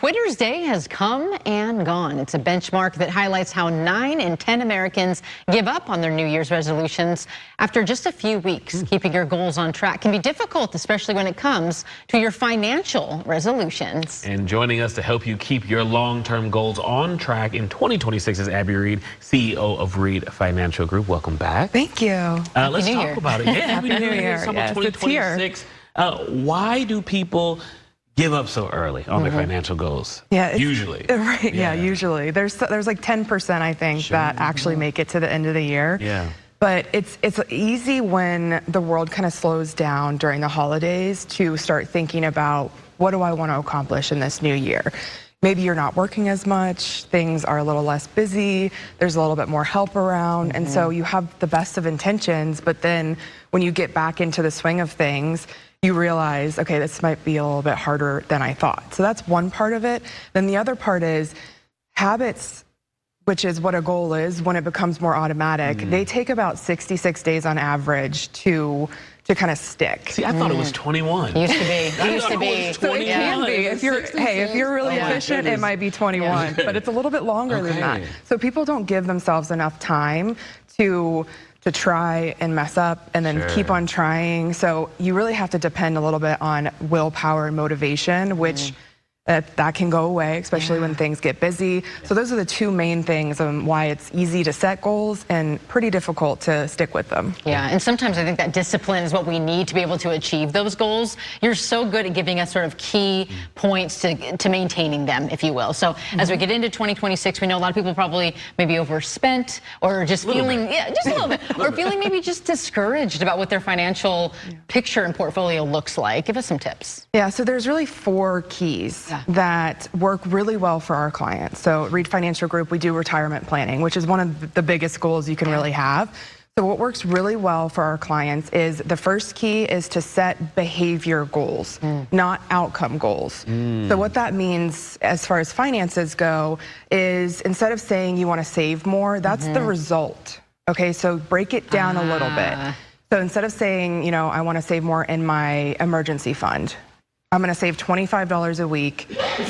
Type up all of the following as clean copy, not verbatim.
Quitter's Day has come and gone. It's a benchmark that highlights how 9 in 10 Americans give up on their New Year's resolutions after just a few weeks. Keeping your goals on track can be difficult, especially when it comes to your financial resolutions. And joining us to help you keep your long-term goals on track in 2026 is Abby Reed, CEO of Reed Financial Group. Welcome back. Thank you. Let's talk about it. Yeah, Happy New Year. Yes, 2026. Why do people give up so early on their financial goals? Yeah, usually. Right. Yeah, usually. There's like 10%, I think, that actually make it to the end of the year. Yeah. But it's easy when the world kind of slows down during the holidays to start thinking about, what do I want to accomplish in this new year? Maybe you're not working as much, things are a little less busy, there's a little bit more help around, and so you have the best of intentions, but then when you get back into the swing of things, you realize, okay, this might be a little bit harder than I thought. So that's one part of it. Then the other part is habits, which is what a goal is when it becomes more automatic. They take about 66 days on average to kind of stick. See, I thought it was 21. Used to be. It used to be. So it can be. If you're really efficient, it might be 21, but it's a little bit longer than that. So people don't give themselves enough time to try and mess up and then keep on trying. So you really have to depend a little bit on willpower and motivation, which that can go away, especially when things get busy. So those are the two main things why it's easy to set goals and pretty difficult to stick with them. Yeah, and sometimes I think that discipline is what we need to be able to achieve those goals. You're so good at giving us sort of key points to maintaining them, if you will. So as we get into 2026, we know a lot of people probably maybe overspent or just feeling, just a little bit, or feeling maybe just discouraged about what their financial picture and portfolio looks like. Give us some tips. Yeah, so there's really 4 keys that work really well for our clients. So Reed Financial Group, we do retirement planning, which is one of the biggest goals you can really have. So what works really well for our clients is the first key is to set behavior goals, not outcome goals. So what that means as far as finances go is instead of saying you want to save more, that's the result. Okay, so break it down a little bit. So instead of saying, you know, I want to save more in my emergency fund, I'm going to save $25 a week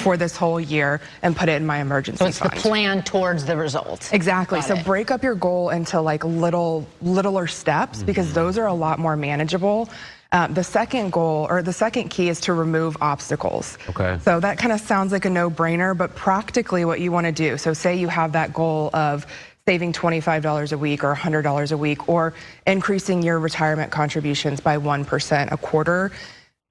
for this whole year and put it in my emergency fund. So it's the plan towards the result. Exactly. So break up your goal into like littler steps because those are a lot more manageable. The second goal or the second key is to remove obstacles. Okay. So that kind of sounds like a no-brainer, but practically what you want to do. So say you have that goal of saving $25 a week or $100 a week or increasing your retirement contributions by 1% a quarter.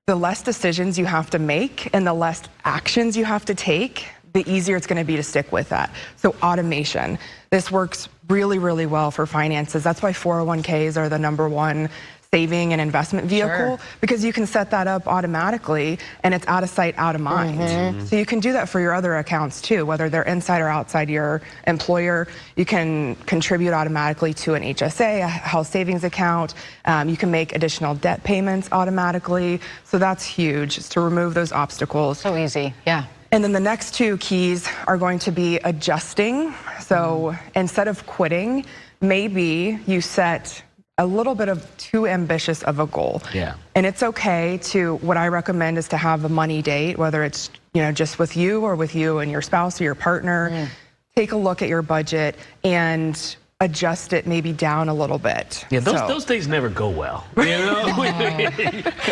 The less decisions you have to make and the less actions you have to take, the easier it's going to be to stick with that. So automation. This works really, really well for finances. That's why 401ks are the #1 saving and investment vehicle because you can set that up automatically and it's out of sight, out of mind. So you can do that for your other accounts too, whether they're inside or outside your employer. You can contribute automatically to an HSA, a health savings account. You can make additional debt payments automatically. So that's huge, is to remove those obstacles. So easy, yeah. And then the next 2 keys are going to be adjusting. So instead of quitting, maybe you set a little bit of too ambitious of a goal. Yeah. And it's okay to, what I recommend is to have a money date, whether it's, you know, just with you or with you and your spouse or your partner. Take a look at your budget and adjust it maybe down a little bit. Yeah, those days never go well. You know?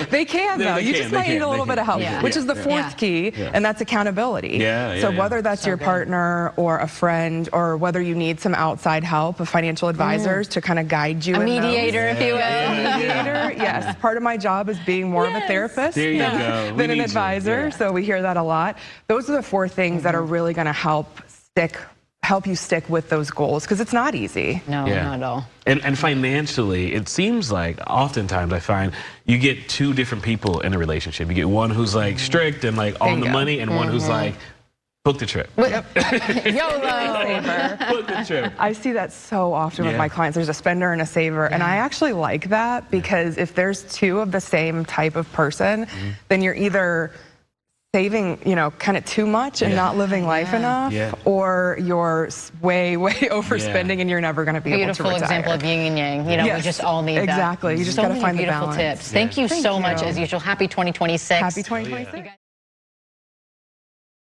They can though. You just might need a little bit of help, which is the 4th key, and that's accountability. So whether that's your partner or a friend, or whether you need some outside help of financial advisors to kind of guide you. A mediator, if you will. A mediator, yes. Part of my job is being more of a therapist than an advisor. So we hear that a lot. Those are the 4 things that are really going to help you stick with those goals because it's not easy. No, not at all. And financially, it seems like oftentimes I find you get 2 different people in a relationship. You get one who's like strict and like on the money, and one who's like, book the trip. YOLO. Book the trip. I see that so often with my clients. There's a spender and a saver, and I actually like that because if there's 2 of the same type of person, then you're either saving, you know, kind of too much and not living life enough, or you're way overspending and you're never going to be able to retire. Beautiful example of yin and yang. You know, we just all need that. Exactly. You just got to find the balance. Beautiful tips. Thank you so much as usual. Happy 2026. Happy 2026.